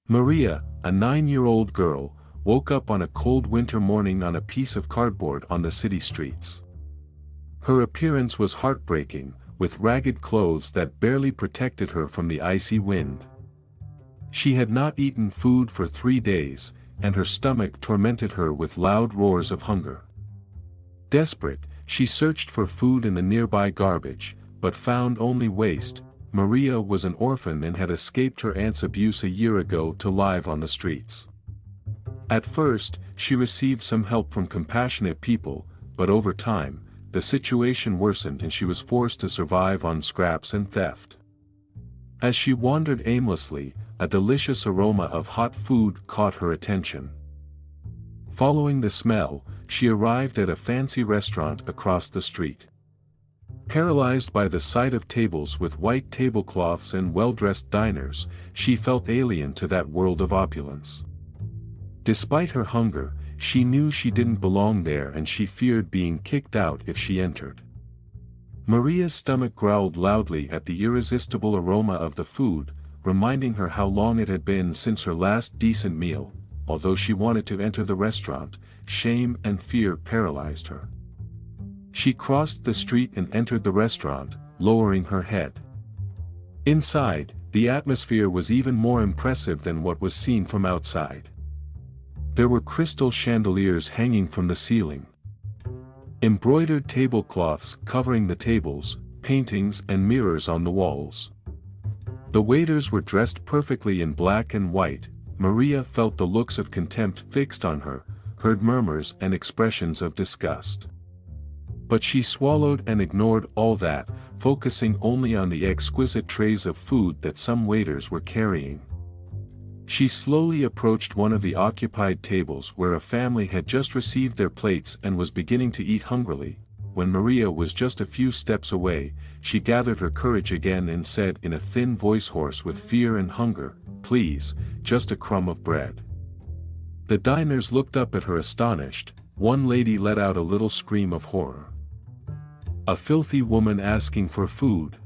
Maria, a 9-year-old girl, woke up on a cold winter morning on a piece of cardboard on the city streets. Her appearance was heartbreaking, with ragged clothes that barely protected her from the icy wind. She had not eaten food for 3 days, and her stomach tormented her with loud roars of hunger. Desperate, she searched for food in the nearby garbage, but found only waste. Maria was an orphan and had escaped her aunt's abuse a year ago to live on the streets. At first, she received some help from compassionate people, but over time, the situation worsened and she was forced to survive on scraps and theft. As she wandered aimlessly, a delicious aroma of hot food caught her attention. Following the smell, she arrived at a fancy restaurant across the street. Paralyzed by the sight of tables with white tablecloths and well-dressed diners, she felt alien to that world of opulence. Despite her hunger, she knew she didn't belong there and she feared being kicked out if she entered. Maria's stomach growled loudly at the irresistible aroma of the food, reminding her how long it had been since her last decent meal. Although she wanted to enter the restaurant, shame and fear paralyzed her. She crossed the street and entered the restaurant, lowering her head. Inside, the atmosphere was even more impressive than what was seen from outside. There were crystal chandeliers hanging from the ceiling, embroidered tablecloths covering the tables, paintings and mirrors on the walls. The waiters were dressed perfectly in black and white. Maria felt the looks of contempt fixed on her, heard murmurs and expressions of disgust. But she swallowed and ignored all that, focusing only on the exquisite trays of food that some waiters were carrying. She slowly approached one of the occupied tables where a family had just received their plates and was beginning to eat hungrily. When Maria was just a few steps away, she gathered her courage again and said in a thin voice hoarse with fear and hunger, "Please, just a crumb of bread." The diners looked up at her astonished. One lady let out a little scream of horror. "A filthy woman asking for food.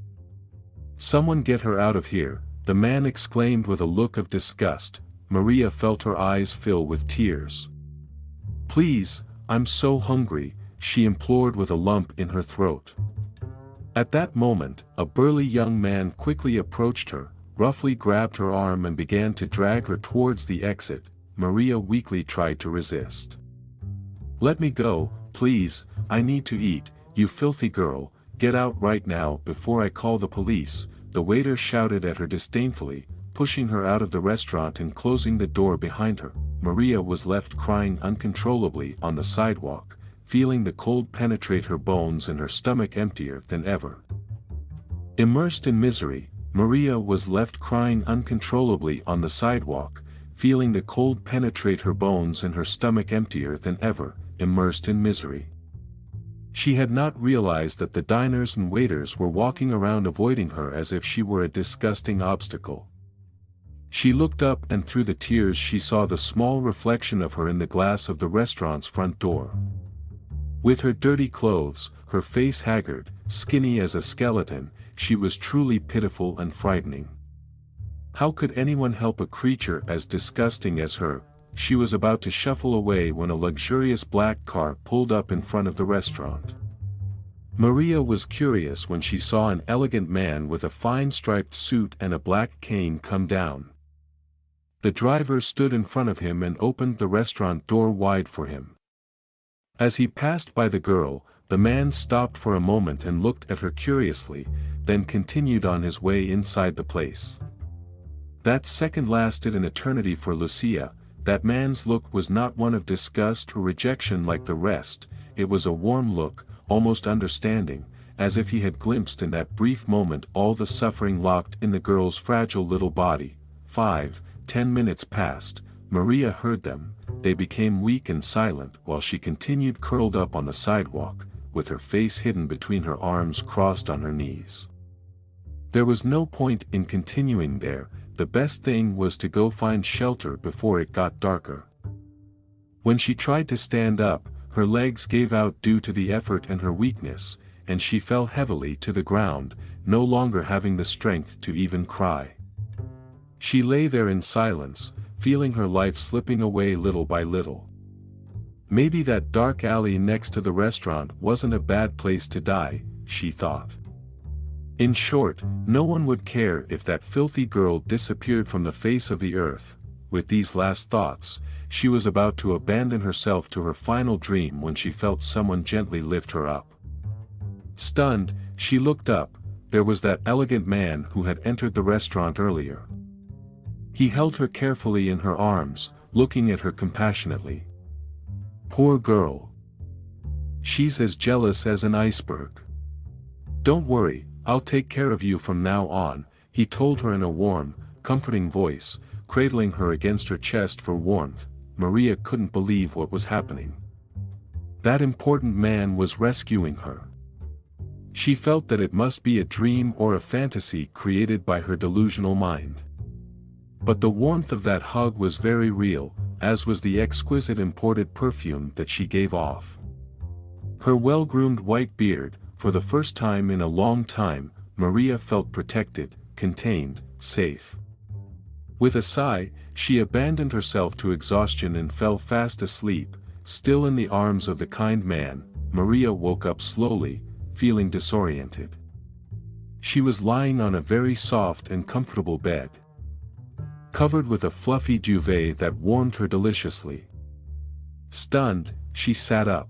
Someone get her out of here," the man exclaimed with a look of disgust. Maria felt her eyes fill with tears. "Please, I'm so hungry," she implored with a lump in her throat. At that moment, a burly young man quickly approached her, roughly grabbed her arm and began to drag her towards the exit. Maria weakly tried to resist. "Let me go, please, I need to eat, you filthy girl, get out right now before I call the police," the waiter shouted at her disdainfully, pushing her out of the restaurant and closing the door behind her. Maria was left crying uncontrollably on the sidewalk, feeling the cold penetrate her bones and her stomach emptier than ever. Immersed in misery, Maria was left crying uncontrollably on the sidewalk, feeling the cold penetrate her bones and her stomach emptier than ever, immersed in misery. She had not realized that the diners and waiters were walking around avoiding her as if she were a disgusting obstacle. She looked up and through the tears she saw the small reflection of her in the glass of the restaurant's front door. With her dirty clothes, her face haggard, skinny as a skeleton, she was truly pitiful and frightening. How could anyone help a creature as disgusting as her? She was about to shuffle away when a luxurious black car pulled up in front of the restaurant. Maria was curious when she saw an elegant man with a fine striped suit and a black cane come down. The driver stood in front of him and opened the restaurant door wide for him. As he passed by the girl, the man stopped for a moment and looked at her curiously, then continued on his way inside the place. That second lasted an eternity for Lucia. That man's look was not one of disgust or rejection like the rest, it was a warm look, almost understanding, as if he had glimpsed in that brief moment all the suffering locked in the girl's fragile little body. 5-10 minutes passed, Maria heard them. They became weak and silent while she continued curled up on the sidewalk, with her face hidden between her arms crossed on her knees. There was no point in continuing there. The best thing was to go find shelter before it got darker. When she tried to stand up, her legs gave out due to the effort and her weakness, and she fell heavily to the ground, no longer having the strength to even cry. She lay there in silence, feeling her life slipping away little by little. Maybe that dark alley next to the restaurant wasn't a bad place to die, she thought. In short, no one would care if that filthy girl disappeared from the face of the earth. With these last thoughts, she was about to abandon herself to her final dream when she felt someone gently lift her up. Stunned, she looked up. There was that elegant man who had entered the restaurant earlier. He held her carefully in her arms, looking at her compassionately. Poor girl. She's as jealous as an iceberg. Don't worry, I'll take care of you from now on, he told her in a warm, comforting voice, cradling her against her chest for warmth. Maria couldn't believe what was happening. That important man was rescuing her. She felt that it must be a dream or a fantasy created by her delusional mind. But the warmth of that hug was very real, as was the exquisite imported perfume that she gave off. Her well-groomed white beard, for the first time in a long time, Maria felt protected, contained, safe. With a sigh, she abandoned herself to exhaustion and fell fast asleep. Still in the arms of the kind man, Maria woke up slowly, feeling disoriented. She was lying on a very soft and comfortable bed, covered with a fluffy duvet that warmed her deliciously. Stunned, she sat up.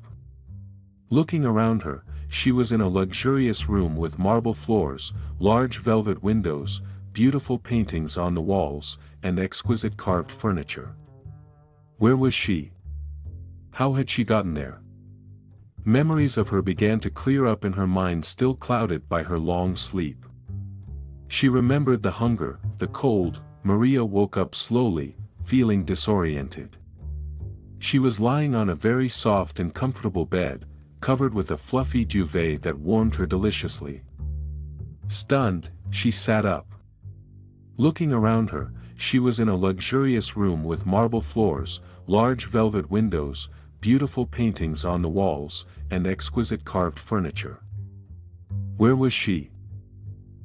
Looking around her, she was in a luxurious room with marble floors, large velvet windows, beautiful paintings on the walls, and exquisite carved furniture. Where was she? How had she gotten there? Memories of her began to clear up in her mind, still clouded by her long sleep. She remembered the hunger, the cold. Maria woke up slowly, feeling disoriented. She was lying on a very soft and comfortable bed, covered with a fluffy duvet that warmed her deliciously. Stunned, she sat up. Looking around her, she was in a luxurious room with marble floors, large velvet windows, beautiful paintings on the walls, and exquisite carved furniture. Where was she?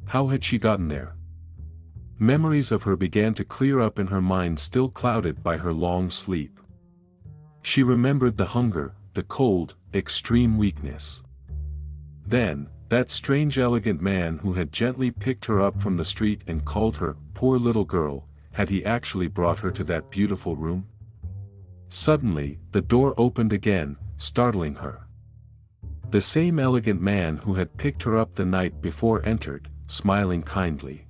How had she gotten there? Memories of her began to clear up in her mind, still clouded by her long sleep. She remembered the hunger, the cold, extreme weakness. Then, that strange elegant man who had gently picked her up from the street and called her, poor little girl, had he actually brought her to that beautiful room? Suddenly, the door opened again, startling her. The same elegant man who had picked her up the night before entered, smiling kindly.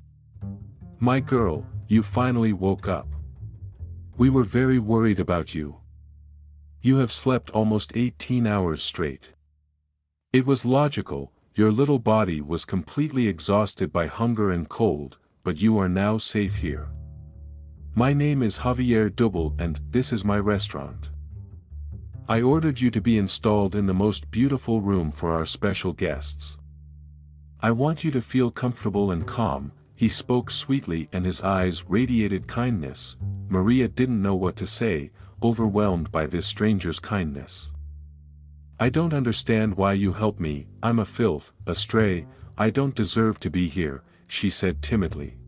My girl, you finally woke up. We were very worried about you. You have slept almost 18 hours straight. It was logical, your little body was completely exhausted by hunger and cold, but you are now safe here. My name is Javier Double and this is my restaurant. I ordered you to be installed in the most beautiful room for our special guests. I want you to feel comfortable and calm. He spoke sweetly and his eyes radiated kindness. Maria didn't know what to say, overwhelmed by this stranger's kindness. I don't understand why you help me. I'm a filth, a stray, I don't deserve to be here, she said timidly.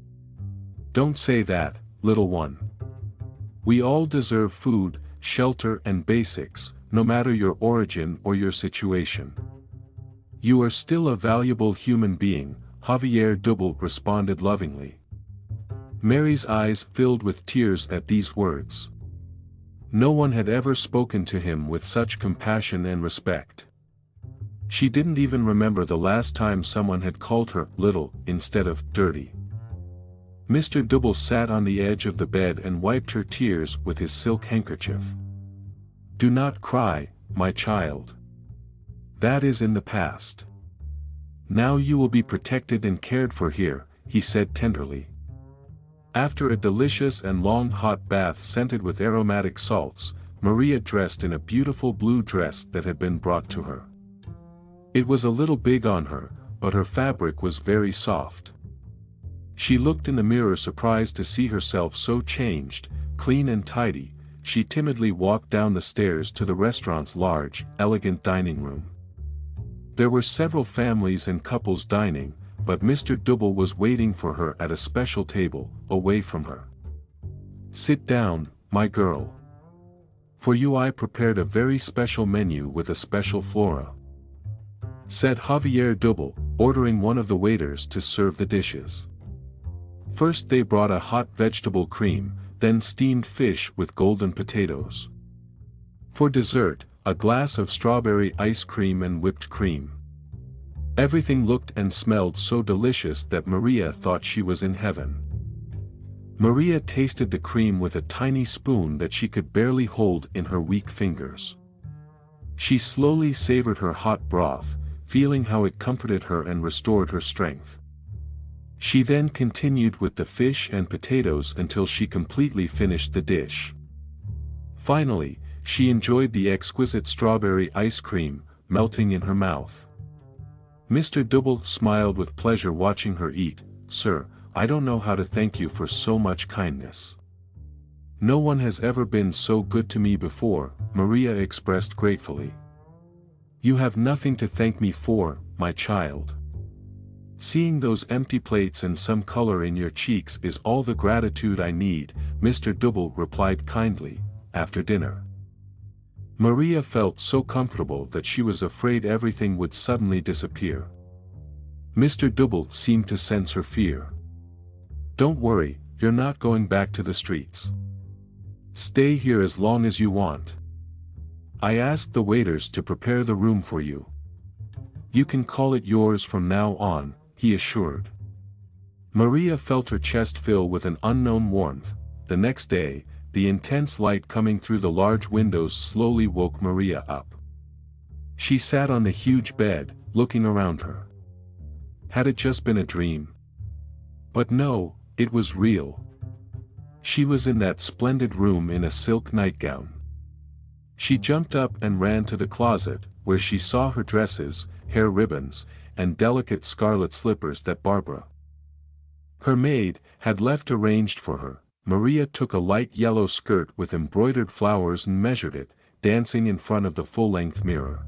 Don't say that, little one. We all deserve food, shelter and basics, no matter your origin or your situation. You are still a valuable human being, Javier Double responded lovingly. Mary's eyes filled with tears at these words. No one had ever spoken to him with such compassion and respect. She didn't even remember the last time someone had called her little instead of dirty. Mr. Double sat on the edge of the bed and wiped her tears with his silk handkerchief. Do not cry, my child. That is in the past. Now you will be protected and cared for here, he said tenderly. After a delicious and long hot bath scented with aromatic salts, Maria dressed in a beautiful blue dress that had been brought to her. It was a little big on her, but her fabric was very soft. She looked in the mirror surprised to see herself so changed, clean and tidy. She timidly walked down the stairs to the restaurant's large, elegant dining room. There were several families and couples dining, but Mr. Double was waiting for her at a special table, away from her. "Sit down, my girl. For you I prepared a very special menu with a special flora," said Javier Double, ordering one of the waiters to serve the dishes. First they brought a hot vegetable cream, then steamed fish with golden potatoes. For dessert, a glass of strawberry ice cream and whipped cream. Everything looked and smelled so delicious that Maria thought she was in heaven. Maria tasted the cream with a tiny spoon that she could barely hold in her weak fingers. She slowly savored her hot broth, feeling how it comforted her and restored her strength. She then continued with the fish and potatoes until she completely finished the dish. Finally, she enjoyed the exquisite strawberry ice cream, melting in her mouth. Mr. Double smiled with pleasure watching her eat. "Sir, I don't know how to thank you for so much kindness. No one has ever been so good to me before," Maria expressed gratefully. "You have nothing to thank me for, my child. Seeing those empty plates and some color in your cheeks is all the gratitude I need," Mr. Double replied kindly. After dinner, Maria felt so comfortable that she was afraid everything would suddenly disappear. Mr. Double seemed to sense her fear. "Don't worry, you're not going back to the streets. Stay here as long as you want. I asked the waiters to prepare the room for you. You can call it yours from now on," he assured. Maria felt her chest fill with an unknown warmth. The next day, the intense light coming through the large windows slowly woke Maria up. She sat on the huge bed, looking around her. Had it just been a dream? But no, it was real. She was in that splendid room in a silk nightgown. She jumped up and ran to the closet, where she saw her dresses, hair ribbons, and delicate scarlet slippers that Barbara, her maid, had left arranged for her. Maria took a light yellow skirt with embroidered flowers and measured it, dancing in front of the full-length mirror.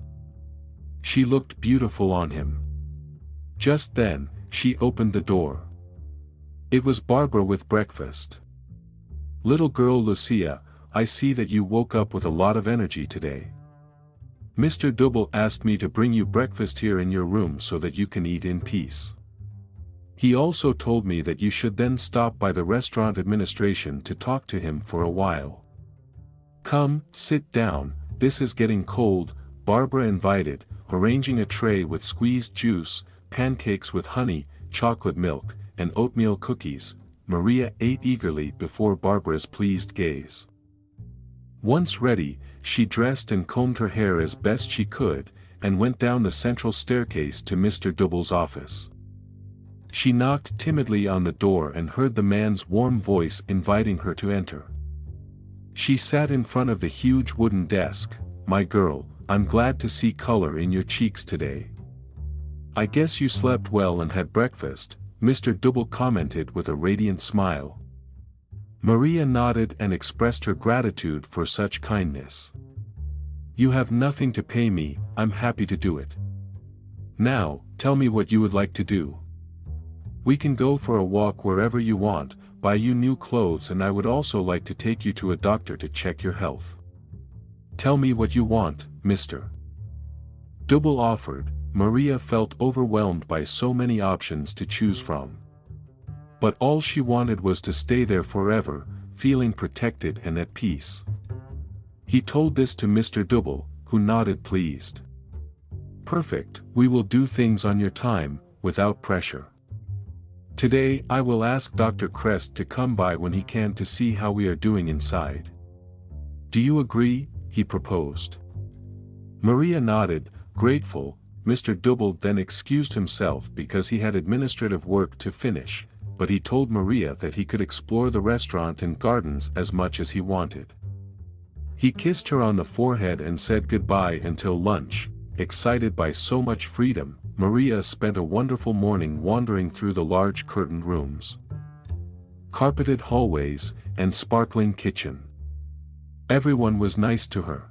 She looked beautiful on him. Just then, she opened the door. It was Barbara with breakfast. "Little girl Lucia, I see that you woke up with a lot of energy today. Mr. Double asked me to bring you breakfast here in your room so that you can eat in peace. He also told me that you should then stop by the restaurant administration to talk to him for a while. Come, sit down, this is getting cold," Barbara invited, arranging a tray with squeezed juice, pancakes with honey, chocolate milk, and oatmeal cookies. Maria ate eagerly before Barbara's pleased gaze. Once ready, she dressed and combed her hair as best she could, and went down the central staircase to Mr. Double's office. She knocked timidly on the door and heard the man's warm voice inviting her to enter. She sat in front of the huge wooden desk. "My girl, I'm glad to see color in your cheeks today. I guess you slept well and had breakfast," Mr. Double commented with a radiant smile. Maria nodded and expressed her gratitude for such kindness. "You have nothing to pay me, I'm happy to do it. Now, tell me what you would like to do. We can go for a walk wherever you want, buy you new clothes, and I would also like to take you to a doctor to check your health. Tell me what you want, Mr. Double offered. Maria felt overwhelmed by so many options to choose from. But all she wanted was to stay there forever, feeling protected and at peace. He told this to Mr. Double, who nodded pleased. "Perfect, we will do things on your time, without pressure. Today I will ask Dr. Crest to come by when he can to see how we are doing inside. Do you agree?" he proposed. Maria nodded, grateful. Mr. Double then excused himself because he had administrative work to finish, but he told Maria that he could explore the restaurant and gardens as much as he wanted. He kissed her on the forehead and said goodbye until lunch. Excited by so much freedom, Maria spent a wonderful morning wandering through the large curtained rooms, carpeted hallways, and sparkling kitchen. Everyone was nice to her.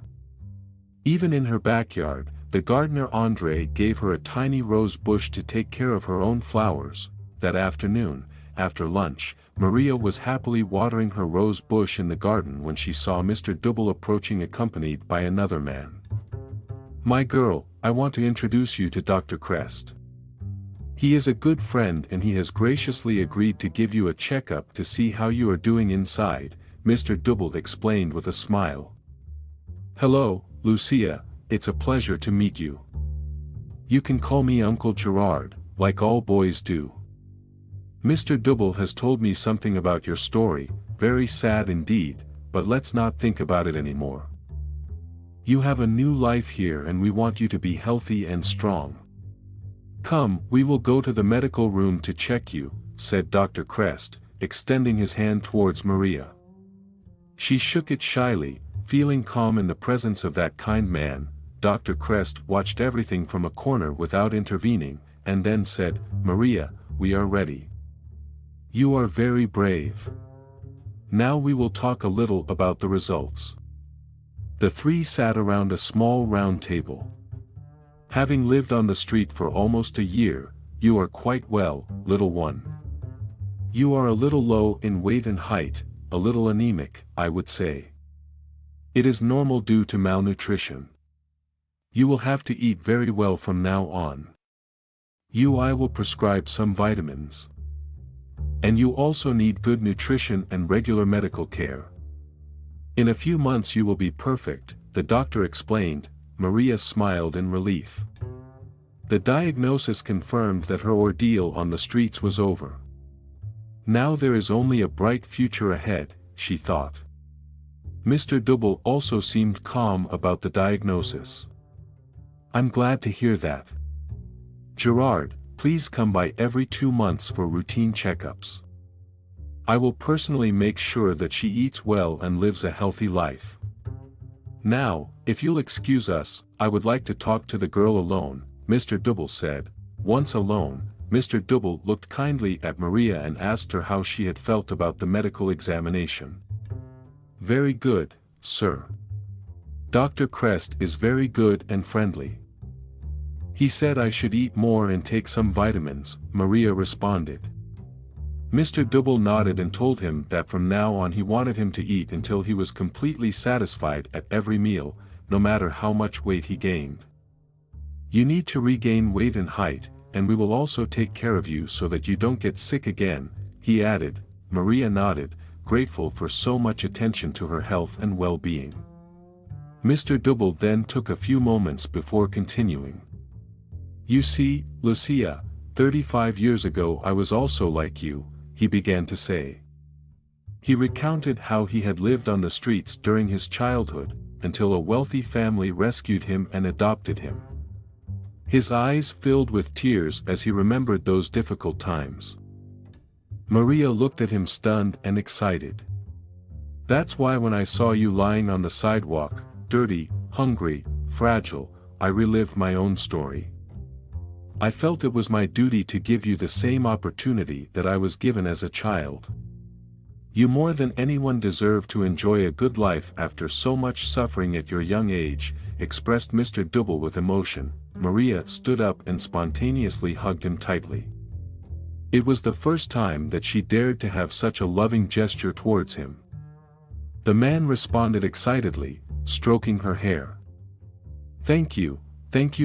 Even in her backyard, The gardener Andre gave her a tiny rose bush to take care of her own flowers. That afternoon, after lunch, Maria was happily watering her rose bush in the garden when she saw Mr. Double approaching accompanied by another man. "My girl, I want to introduce you to Dr. Crest. He is a good friend and he has graciously agreed to give you a checkup to see how you are doing inside," Mr. Double explained with a smile. "Hello, Lucia, it's a pleasure to meet you. You can call me Uncle Gerard, like all boys do. Mr. Double has told me something about your story, very sad indeed, but let's not think about it anymore. You have a new life here and we want you to be healthy and strong. Come, we will go to the medical room to check you," said Dr. Crest, extending his hand towards Maria. She shook it shyly, feeling calm in the presence of that kind man. Dr. Crest watched everything from a corner without intervening, and then said, "Maria, we are ready. You are very brave. Now we will talk a little about the results." The three sat around a small round table. "Having lived on the street for almost a year, you are quite well, little one. You are a little low in weight and height, a little anemic, I would say. It is normal due to malnutrition. You will have to eat very well from now on. I will prescribe some vitamins. And you also need good nutrition and regular medical care. In a few months you will be perfect," the doctor explained. Maria smiled in relief. The diagnosis confirmed that her ordeal on the streets was over. Now there is only a bright future ahead, she thought. Mr. Double also seemed calm about the diagnosis. "I'm glad to hear that. Gerard, please come by every 2 months for routine checkups. I will personally make sure that she eats well and lives a healthy life. Now, if you'll excuse us, I would like to talk to the girl alone," Mr. Double said. Once alone, Mr. Double looked kindly at Maria and asked her how she had felt about the medical examination. "Very good, sir. Dr. Crest is very good and friendly. He said I should eat more and take some vitamins," Maria responded. Mr. Double nodded and told him that from now on he wanted him to eat until he was completely satisfied at every meal, no matter how much weight he gained. "You need to regain weight and height, and we will also take care of you so that you don't get sick again," he added. Maria nodded, grateful for so much attention to her health and well-being. Mr. Double then took a few moments before continuing. "You see, Lucia, 35 years ago I was also like you," he began to say. He recounted how he had lived on the streets during his childhood, until a wealthy family rescued him and adopted him. His eyes filled with tears as he remembered those difficult times. Maria looked at him stunned and excited. "That's why when I saw you lying on the sidewalk, dirty, hungry, fragile, I relived my own story. I felt it was my duty to give you the same opportunity that I was given as a child. You more than anyone deserve to enjoy a good life after so much suffering at your young age," expressed Mr. Double with emotion. Maria stood up and spontaneously hugged him tightly. It was the first time that she dared to have such a loving gesture towards him. The man responded excitedly, stroking her hair. Thank you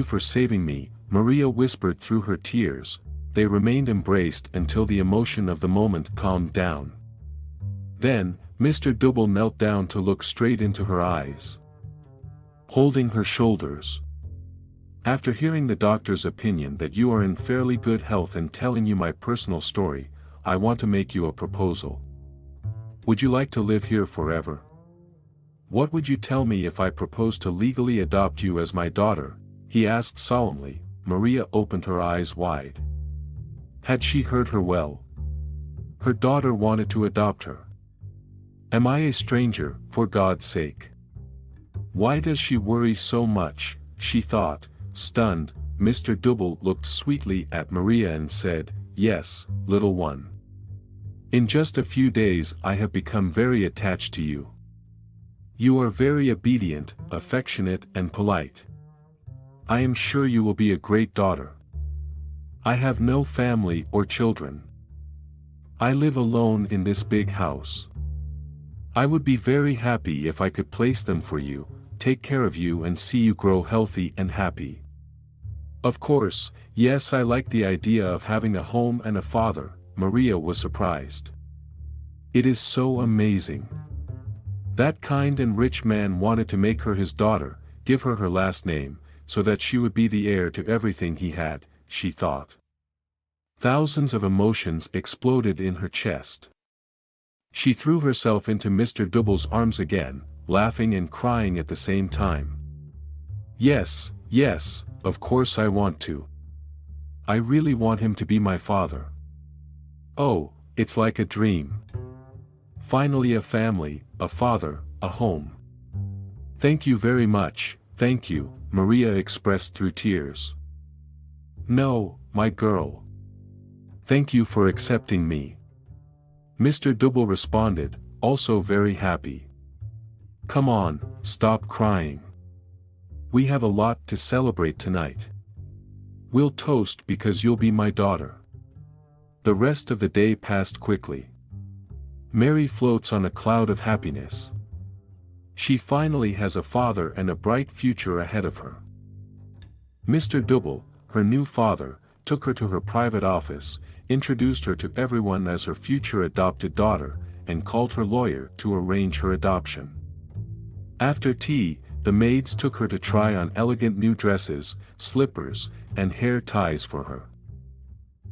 for saving me," Maria whispered through her tears. They remained embraced until the emotion of the moment calmed down. Then, Mr. Double knelt down to look straight into her eyes, holding her shoulders. "After hearing the doctor's opinion that you are in fairly good health and telling you my personal story, I want to make you a proposal. Would you like to live here forever? What would you tell me if I proposed to legally adopt you as my daughter?" he asked solemnly. Maria opened her eyes wide. Had she heard her well? Her daughter wanted to adopt her. Am I a stranger, for God's sake? Why does she worry so much, she thought, stunned. Mr. Double looked sweetly at Maria and said, "Yes, little one. In just a few days I have become very attached to you. You are very obedient, affectionate and polite. I am sure you will be a great daughter. I have no family or children. I live alone in this big house. I would be very happy if I could place them for you, take care of you and see you grow healthy and happy. Of course, yes, I like the idea of having a home and a father. Maria was surprised. It is so amazing. That kind and rich man wanted to make her his daughter, give her her last name, so that she would be the heir to everything he had, she thought. Thousands of emotions exploded in her chest. She threw herself into Mr. Double's arms again, laughing and crying at the same time. Yes, yes, of course I want to. I really want him to be my father. Oh, it's like a dream. Finally a family, a father, a home. Thank you very much, thank you, Maria expressed through tears. No, my girl. Thank you for accepting me. Mr. Double responded, also very happy. Come on, stop crying. We have a lot to celebrate tonight. We'll toast because you'll be my daughter. The rest of the day passed quickly. Mary floats on a cloud of happiness. She finally has a father and a bright future ahead of her. Mr. Double, her new father, took her to her private office, introduced her to everyone as her future adopted daughter, and called her lawyer to arrange her adoption. After tea, the maids took her to try on elegant new dresses, slippers, and hair ties for her.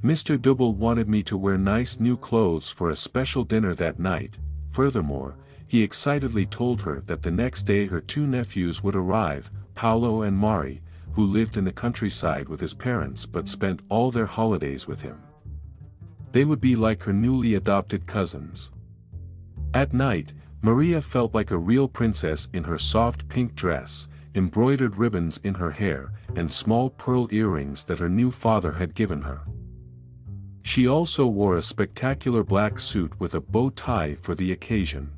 Mr. Double wanted me to wear nice new clothes for a special dinner that night. Furthermore, he excitedly told her that the next day her two nephews would arrive, Paolo and Mari, who lived in the countryside with his parents but spent all their holidays with him. They would be like her newly adopted cousins. At night, Maria felt like a real princess in her soft pink dress, embroidered ribbons in her hair, and small pearl earrings that her new father had given her. She also wore a spectacular black suit with a bow tie for the occasion.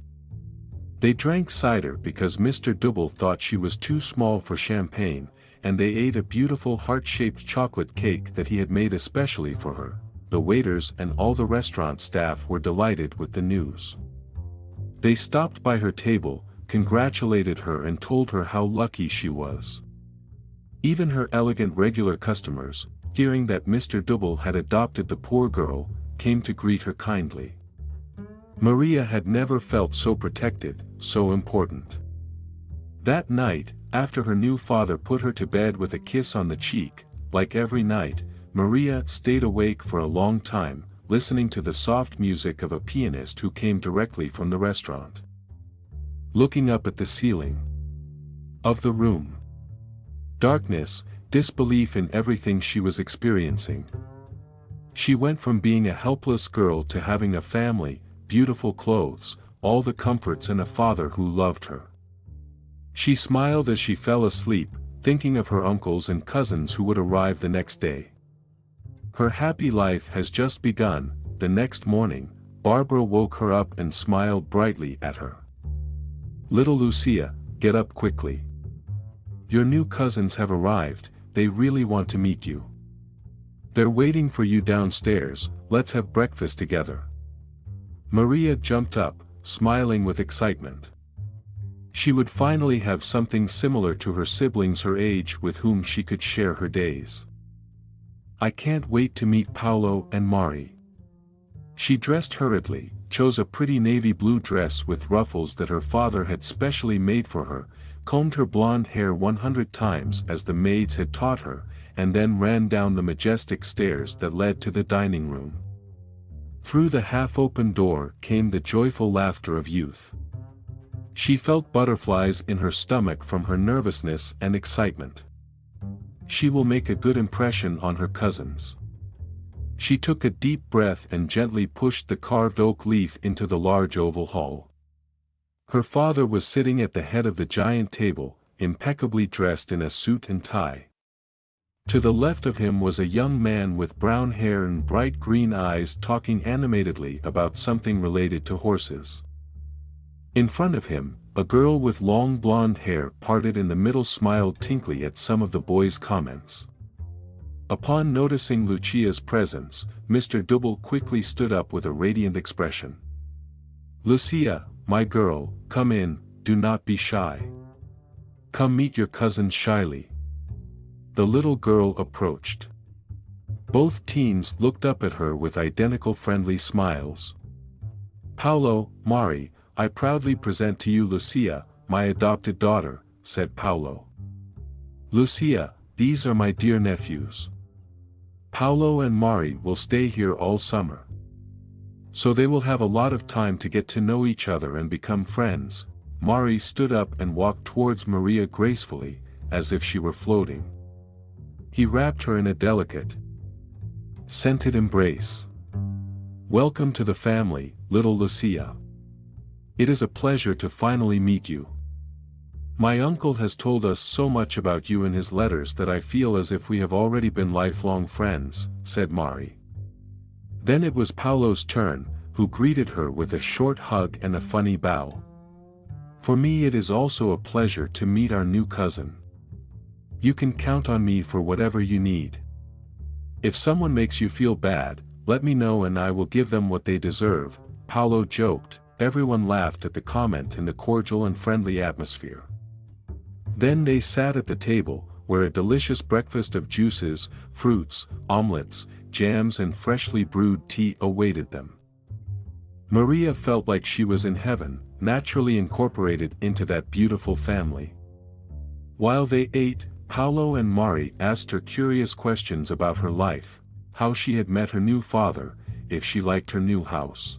They drank cider because Mr. Double thought she was too small for champagne, and they ate a beautiful heart-shaped chocolate cake that he had made especially for her. The waiters and all the restaurant staff were delighted with the news. They stopped by her table, congratulated her and told her how lucky she was. Even her elegant regular customers, hearing that Mr. Double had adopted the poor girl, came to greet her kindly. Maria had never felt so protected, so important. That night, after her new father put her to bed with a kiss on the cheek, like every night, Maria stayed awake for a long time, listening to the soft music of a pianist who came directly from the restaurant. Looking up at the ceiling of the room. Darkness, disbelief in everything she was experiencing. She went from being a helpless girl to having a family, beautiful clothes, all the comforts and a father who loved her. She smiled as she fell asleep, thinking of her uncles and cousins who would arrive the next day. Her happy life has just begun. The next morning, Barbara woke her up and smiled brightly at her. Little Lucia, get up quickly. Your new cousins have arrived, they really want to meet you. They're waiting for you downstairs, let's have breakfast together. Maria jumped up, smiling with excitement. She would finally have something similar to her siblings her age with whom she could share her days. I can't wait to meet Paolo and Mari. She dressed hurriedly, chose a pretty navy blue dress with ruffles that her father had specially made for her, combed her blonde hair 100 times as the maids had taught her, and then ran down the majestic stairs that led to the dining room. Through the half-open door came the joyful laughter of youth. She felt butterflies in her stomach from her nervousness and excitement. She will make a good impression on her cousins. She took a deep breath and gently pushed the carved oak leaf into the large oval hall. Her father was sitting at the head of the giant table, impeccably dressed in a suit and tie. To the left of him was a young man with brown hair and bright green eyes talking animatedly about something related to horses. In front of him, A girl with long blonde hair parted in the middle smiled tinkly at some of the boys' comments. Upon noticing Lucia's presence, Mr. Double quickly stood up with a radiant expression. "Lucia, my girl, come in, do not be shy. Come meet your cousin shyly." The little girl approached. Both teens looked up at her with identical friendly smiles. "Paolo, Mari, I proudly present to you Lucia, my adopted daughter," said Paolo. "Lucia, these are my dear nephews. Paolo and Mari will stay here all summer. So they will have a lot of time to get to know each other and become friends." Mari stood up and walked towards Maria gracefully, as if she were floating. He wrapped her in a delicate, scented embrace. "Welcome to the family, little Lucia. It is a pleasure to finally meet you. My uncle has told us so much about you in his letters that I feel as if we have already been lifelong friends," said Mari. Then it was Paolo's turn, who greeted her with a short hug and a funny bow. "For me it is also a pleasure to meet our new cousin. You can count on me for whatever you need. If someone makes you feel bad, let me know and I will give them what they deserve," Paolo joked. Everyone laughed at the comment in the cordial and friendly atmosphere. Then they sat at the table, where a delicious breakfast of juices, fruits, omelets, jams and freshly brewed tea awaited them. Maria felt like she was in heaven, naturally incorporated into that beautiful family. While they ate, Paolo and Mari asked her curious questions about her life, how she had met her new father, if she liked her new house.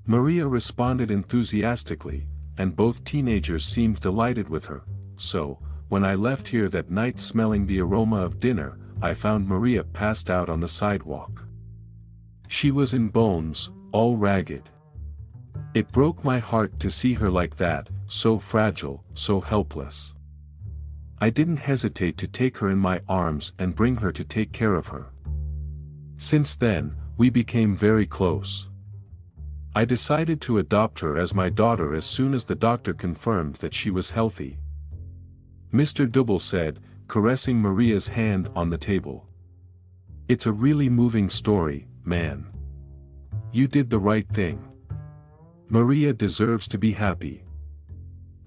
Maria responded enthusiastically, and both teenagers seemed delighted with her. "So, when I left here that night smelling the aroma of dinner, I found Maria passed out on the sidewalk. She was in bones, all ragged. It broke my heart to see her like that, so fragile, so helpless. I didn't hesitate to take her in my arms and bring her to take care of her. Since then, we became very close. I decided to adopt her as my daughter as soon as the doctor confirmed that she was healthy," Mr. Double said, caressing Maria's hand on the table. "It's a really moving story, man. You did the right thing. Maria deserves to be happy.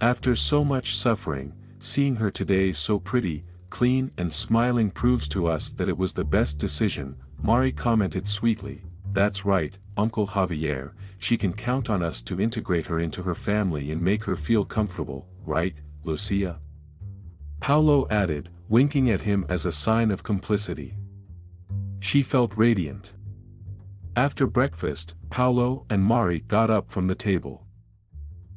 After so much suffering, seeing her today so pretty, clean and smiling proves to us that it was the best decision," Mari commented sweetly. "That's right, Uncle Javier, she can count on us to integrate her into her family and make her feel comfortable, right, Lucia?" Paolo added, winking at him as a sign of complicity. She felt radiant. After breakfast, Paolo and Mari got up from the table.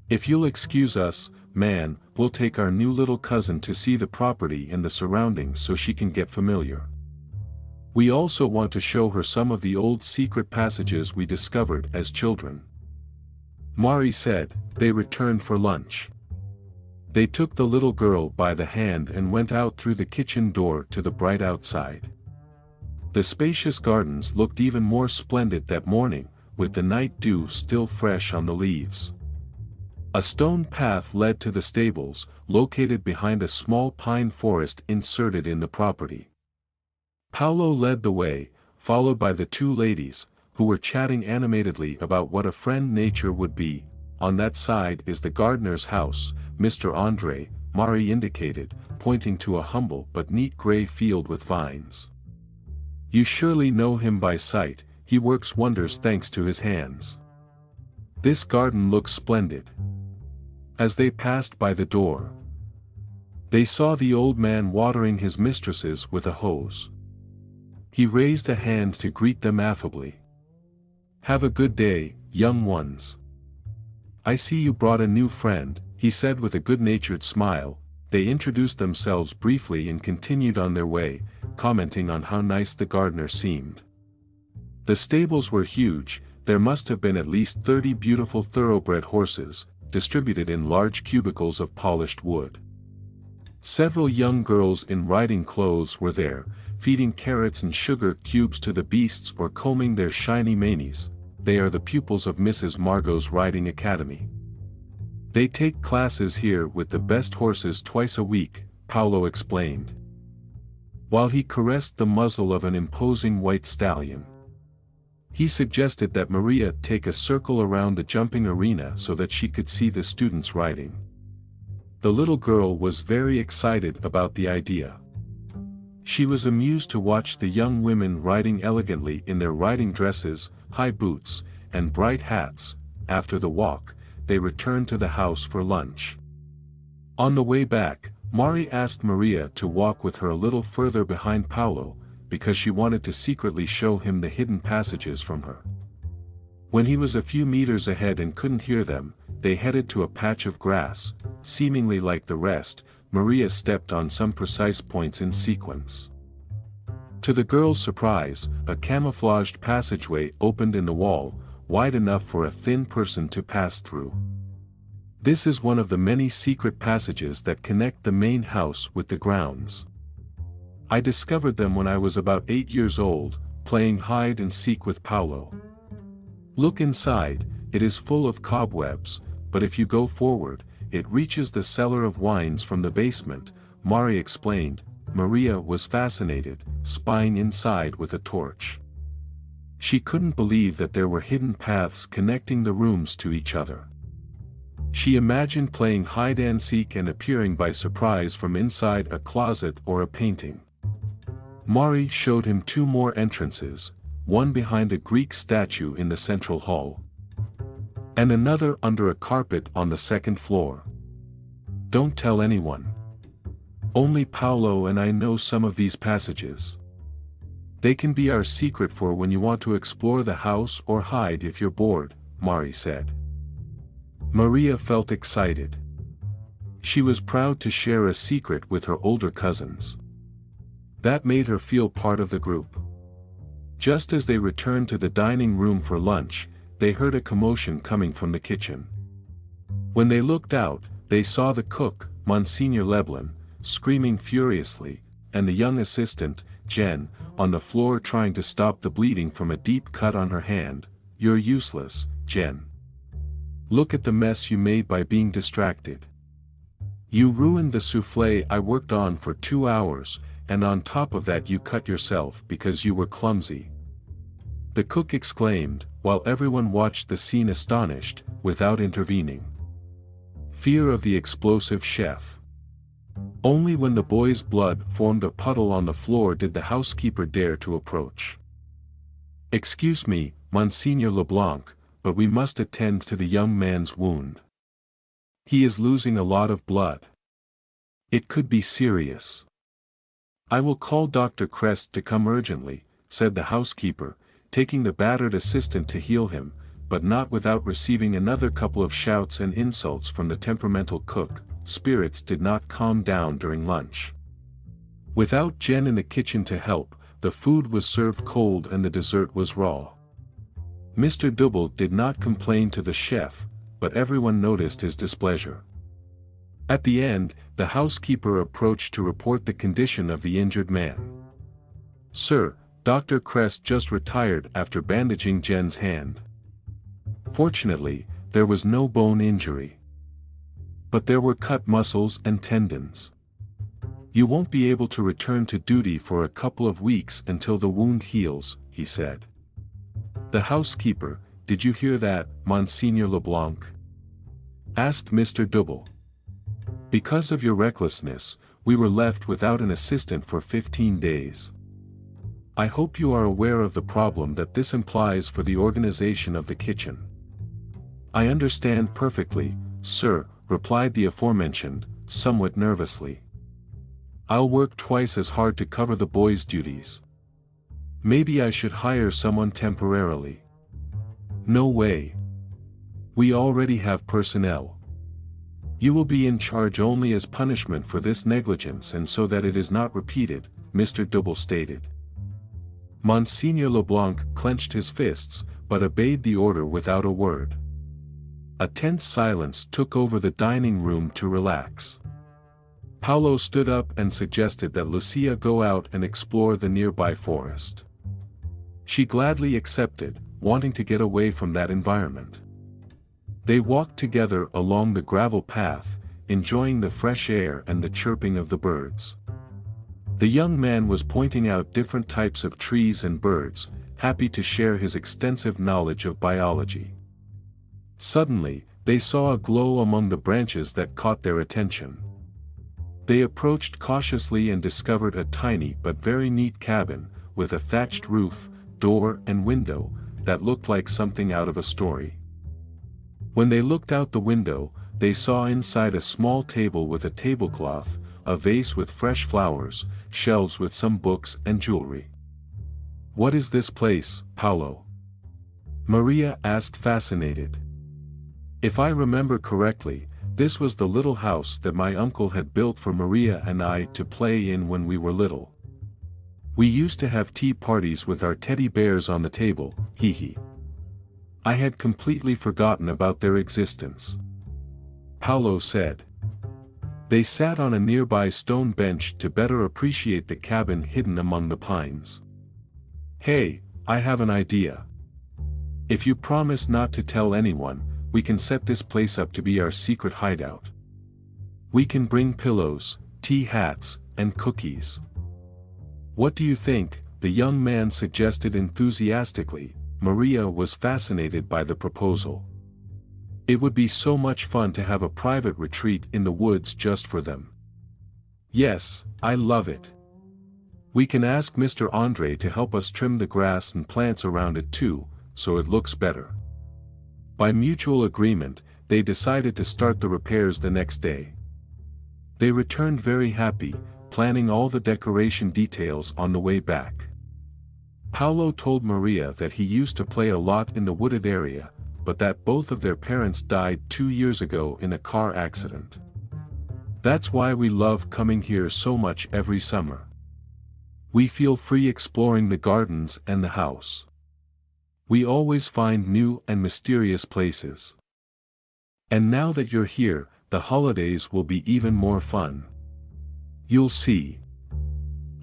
"If you'll excuse us, man, we'll take our new little cousin to see the property and the surroundings so she can get familiar. We also want to show her some of the old secret passages we discovered as children." Mari said. They returned for lunch. They took the little girl by the hand and went out through the kitchen door to the bright outside. The spacious gardens looked even more splendid that morning, with the night dew still fresh on the leaves. A stone path led to the stables, located behind a small pine forest inserted in the property. Paolo led the way, followed by the two ladies, who were chatting animatedly about what a friend nature would be. "On that side is the gardener's house, Mr. Andre," Mari indicated, pointing to a humble but neat gray field with vines. "You surely know him by sight, he works wonders thanks to his hands. This garden looks splendid." As they passed by the door, they saw the old man watering his mistresses with a hose. He raised a hand to greet them affably. "Have a good day, young ones. I see you brought a new friend," he said with a good-natured smile. They introduced themselves briefly and continued on their way, commenting on how nice the gardener seemed. The stables were huge, there must have been at least 30 beautiful thoroughbred horses, distributed in large cubicles of polished wood. Several young girls in riding clothes were there, feeding carrots and sugar cubes to the beasts or combing their shiny manes. They are the pupils of Mrs. Margot's riding academy. They take classes here with the best horses twice a week, Paolo explained, while he caressed the muzzle of an imposing white stallion. He suggested that Maria take a circle around the jumping arena so that she could see the students riding. The little girl was very excited about the idea. She was amused to watch the young women riding elegantly in their riding dresses, high boots, and bright hats. After the walk, they returned to the house for lunch. On the way back, Mari asked Maria to walk with her a little further behind Paolo, because she wanted to secretly show him the hidden passages from her. When he was a few meters ahead and couldn't hear them, they headed to a patch of grass. Seemingly like the rest, Maria stepped on some precise points in sequence. To the girl's surprise, a camouflaged passageway opened in the wall, wide enough for a thin person to pass through. This is one of the many secret passages that connect the main house with the grounds. I discovered them when I was about 8 years old, playing hide and seek with Paolo. Look inside, it is full of cobwebs, but if you go forward, it reaches the cellar of wines from the basement, Mari explained. Maria was fascinated, spying inside with a torch. She couldn't believe that there were hidden paths connecting the rooms to each other. She imagined playing hide-and-seek and appearing by surprise from inside a closet or a painting. Mari showed him 2 more entrances, one behind a Greek statue in the central hall, and another under a carpet on the 2nd floor. Don't tell anyone. Only Paolo and I know some of these passages. They can be our secret for when you want to explore the house or hide if you're bored, Mari said. Maria felt excited. She was proud to share a secret with her older cousins. That made her feel part of the group. Just as they returned to the dining room for lunch, they heard a commotion coming from the kitchen. When they looked out, they saw the cook, Monsignor Leblin, screaming furiously, and the young assistant, Jen, on the floor trying to stop the bleeding from a deep cut on her hand. You're useless, Jen. Look at the mess you made by being distracted. You ruined the soufflé I worked on for 2 hours, and on top of that you cut yourself because you were clumsy. The cook exclaimed, while everyone watched the scene astonished, without intervening. Fear of the explosive chef. Only when the boy's blood formed a puddle on the floor did the housekeeper dare to approach. Excuse me, Monsignor Leblanc, but we must attend to the young man's wound. He is losing a lot of blood. It could be serious. I will call Dr. Crest to come urgently, said the housekeeper, taking the battered assistant to heal him, but not without receiving another couple of shouts and insults from the temperamental cook. Spirits did not calm down during lunch. Without Jen in the kitchen to help, the food was served cold and the dessert was raw. Mr. Double did not complain to the chef, but everyone noticed his displeasure. At the end, the housekeeper approached to report the condition of the injured man. Sir, Dr. Crest just retired after bandaging Jen's hand. Fortunately, there was no bone injury. But there were cut muscles and tendons. You won't be able to return to duty for a couple of weeks until the wound heals, he said. The housekeeper, did you hear that, Monsignor Leblanc? Asked Mr. Double. Because of your recklessness, we were left without an assistant for 15 days. I hope you are aware of the problem that this implies for the organization of the kitchen. I understand perfectly, sir, replied the aforementioned, somewhat nervously. I'll work twice as hard to cover the boys' duties. Maybe I should hire someone temporarily. No way. We already have personnel. You will be in charge only as punishment for this negligence and so that it is not repeated, Mr. Double stated. Monsignor Leblanc clenched his fists, but obeyed the order without a word. A tense silence took over the dining room to relax. Paolo stood up and suggested that Lucia go out and explore the nearby forest. She gladly accepted, wanting to get away from that environment. They walked together along the gravel path, enjoying the fresh air and the chirping of the birds. The young man was pointing out different types of trees and birds, happy to share his extensive knowledge of biology. Suddenly, they saw a glow among the branches that caught their attention. They approached cautiously and discovered a tiny but very neat cabin, with a thatched roof, door and window, that looked like something out of a story. When they looked out the window, they saw inside a small table with a tablecloth, a vase with fresh flowers, shelves with some books and jewelry. "What is this place, Paolo?" Maria asked, fascinated. "If I remember correctly, this was the little house that my uncle had built for Maria and I to play in when we were little. We used to have tea parties with our teddy bears on the table, hee. I had completely forgotten about their existence," Paolo said. They sat on a nearby stone bench to better appreciate the cabin hidden among the pines. "Hey, I have an idea. If you promise not to tell anyone, we can set this place up to be our secret hideout. We can bring pillows, tea hats, and cookies." "What do you think?" the young man suggested enthusiastically. Maria was fascinated by the proposal. It would be so much fun to have a private retreat in the woods just for them. "Yes, I love it. We can ask Mr. Andre to help us trim the grass and plants around it too, so it looks better." By mutual agreement, they decided to start the repairs the next day. They returned very happy, planning all the decoration details on the way back. Paolo told Maria that he used to play a lot in the wooded area, but that both of their parents died 2 years ago in a car accident. "That's why we love coming here so much every summer. We feel free exploring the gardens and the house. We always find new and mysterious places. And now that you're here, the holidays will be even more fun. You'll see.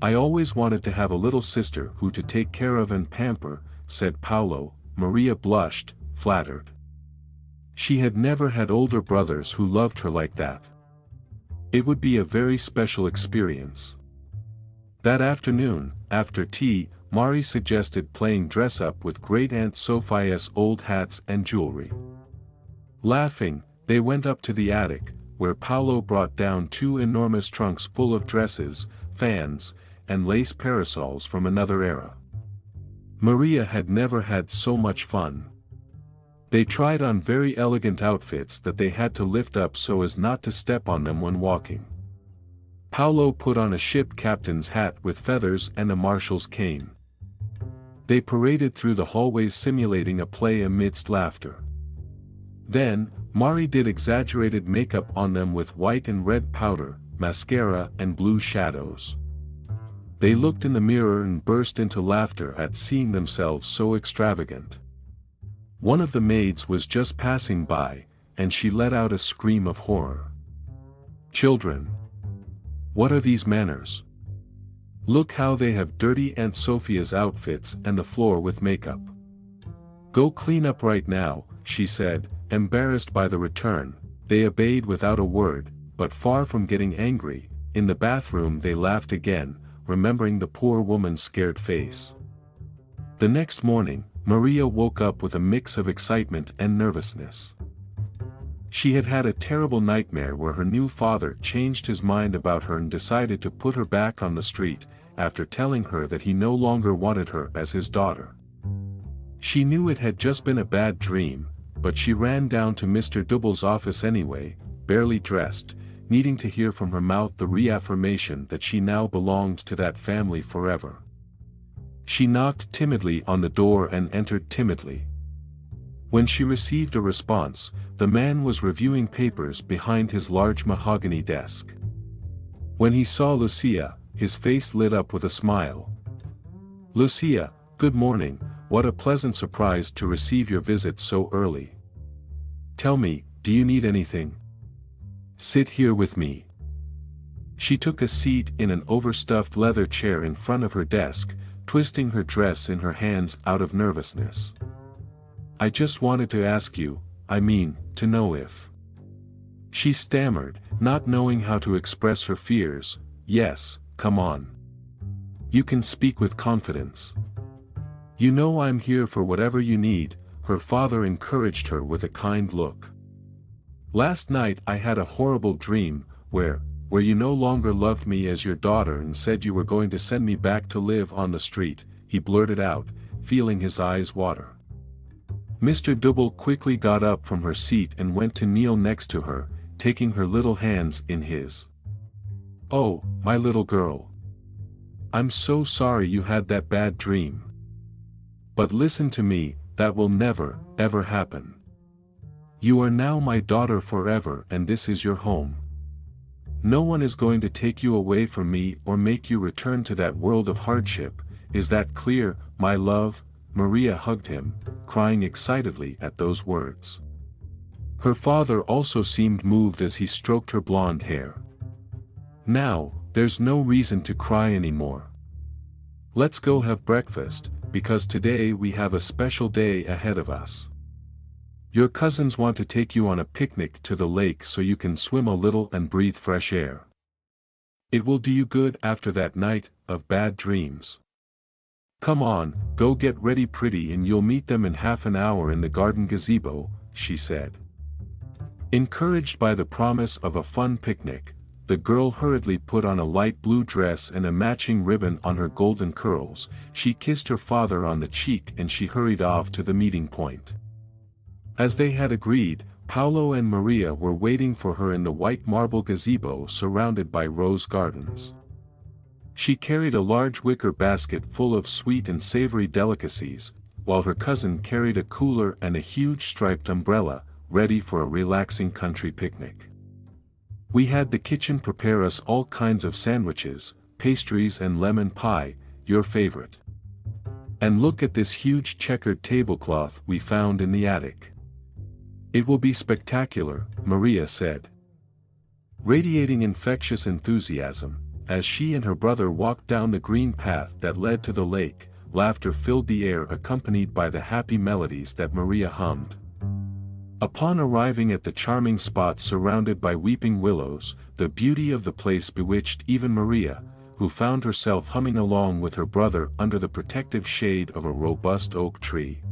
I always wanted to have a little sister who to take care of and pamper," said Paolo. Maria blushed, flattered. She had never had older brothers who loved her like that. It would be a very special experience. That afternoon, after tea, Mari suggested playing dress-up with Great-Aunt Sophia's old hats and jewelry. Laughing, they went up to the attic, where Paolo brought down 2 enormous trunks full of dresses, fans, and lace parasols from another era. Maria had never had so much fun. They tried on very elegant outfits that they had to lift up so as not to step on them when walking. Paolo put on a ship captain's hat with feathers and a marshal's cane. They paraded through the hallways simulating a play amidst laughter. Then, Mari did exaggerated makeup on them with white and red powder, mascara and blue shadows. They looked in the mirror and burst into laughter at seeing themselves so extravagant. One of the maids was just passing by, and she let out a scream of horror. "Children! What are these manners? Look how they have dirty Aunt Sophia's outfits and the floor with makeup. Go clean up right now," she said, embarrassed by the return. They obeyed without a word, but far from getting angry. In the bathroom they laughed again, remembering the poor woman's scared face. The next morning, Maria woke up with a mix of excitement and nervousness. She had had a terrible nightmare where her new father changed his mind about her and decided to put her back on the street, after telling her that he no longer wanted her as his daughter. She knew it had just been a bad dream, but she ran down to Mr. Double's office anyway, barely dressed, needing to hear from her mouth the reaffirmation that she now belonged to that family forever. She knocked timidly on the door and entered timidly. When she received a response, the man was reviewing papers behind his large mahogany desk. When he saw Lucia, his face lit up with a smile. "Lucia, good morning, what a pleasant surprise to receive your visit so early. Tell me, do you need anything? Sit here with me." She took a seat in an overstuffed leather chair in front of her desk, twisting her dress in her hands out of nervousness. "I just wanted to ask you, I mean, to know if. She stammered, not knowing how to express her fears. Yes, come on. You can speak with confidence. You know I'm here for whatever you need, her father encouraged her with a kind look. Last night I had a horrible dream, where you no longer loved me as your daughter and said you were going to send me back to live on the street, he blurted out, feeling his eyes water. Mr. Double quickly got up from her seat and went to kneel next to her, taking her little hands in his. Oh, my little girl. I'm so sorry you had that bad dream. But listen to me, that will never, ever happen. You are now my daughter forever and this is your home. No one is going to take you away from me or make you return to that world of hardship, is that clear, my love? Maria hugged him, crying excitedly at those words. Her father also seemed moved as he stroked her blonde hair. Now, there's no reason to cry anymore. Let's go have breakfast, because today we have a special day ahead of us. Your cousins want to take you on a picnic to the lake so you can swim a little and breathe fresh air. It will do you good after that night of bad dreams. Come on, go get ready pretty and you'll meet them in half an hour in the garden gazebo, she said. Encouraged by the promise of a fun picnic, the girl hurriedly put on a light blue dress and a matching ribbon on her golden curls. She kissed her father on the cheek and she hurried off to the meeting point. As they had agreed, Paolo and Maria were waiting for her in the white marble gazebo surrounded by rose gardens. She carried a large wicker basket full of sweet and savory delicacies, while her cousin carried a cooler and a huge striped umbrella, ready for a relaxing country picnic. We had the kitchen prepare us all kinds of sandwiches, pastries and lemon pie, your favorite. And look at this huge checkered tablecloth we found in the attic. It will be spectacular, Maria said, radiating infectious enthusiasm. As she and her brother walked down the green path that led to the lake, laughter filled the air accompanied by the happy melodies that Maria hummed. Upon arriving at the charming spot surrounded by weeping willows, the beauty of the place bewitched even Maria, who found herself humming along with her brother under the protective shade of a robust oak tree.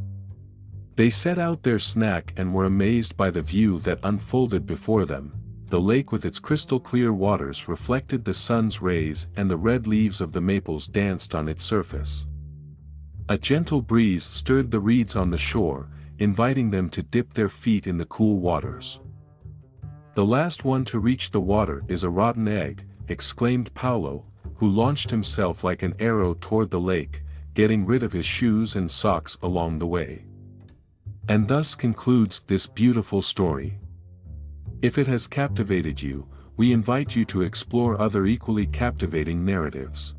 They set out their snack and were amazed by the view that unfolded before them. The lake with its crystal-clear waters reflected the sun's rays and the red leaves of the maples danced on its surface. A gentle breeze stirred the reeds on the shore, inviting them to dip their feet in the cool waters. The last one to reach the water is a rotten egg, exclaimed Paolo, who launched himself like an arrow toward the lake, getting rid of his shoes and socks along the way. And thus concludes this beautiful story. If it has captivated you, we invite you to explore other equally captivating narratives.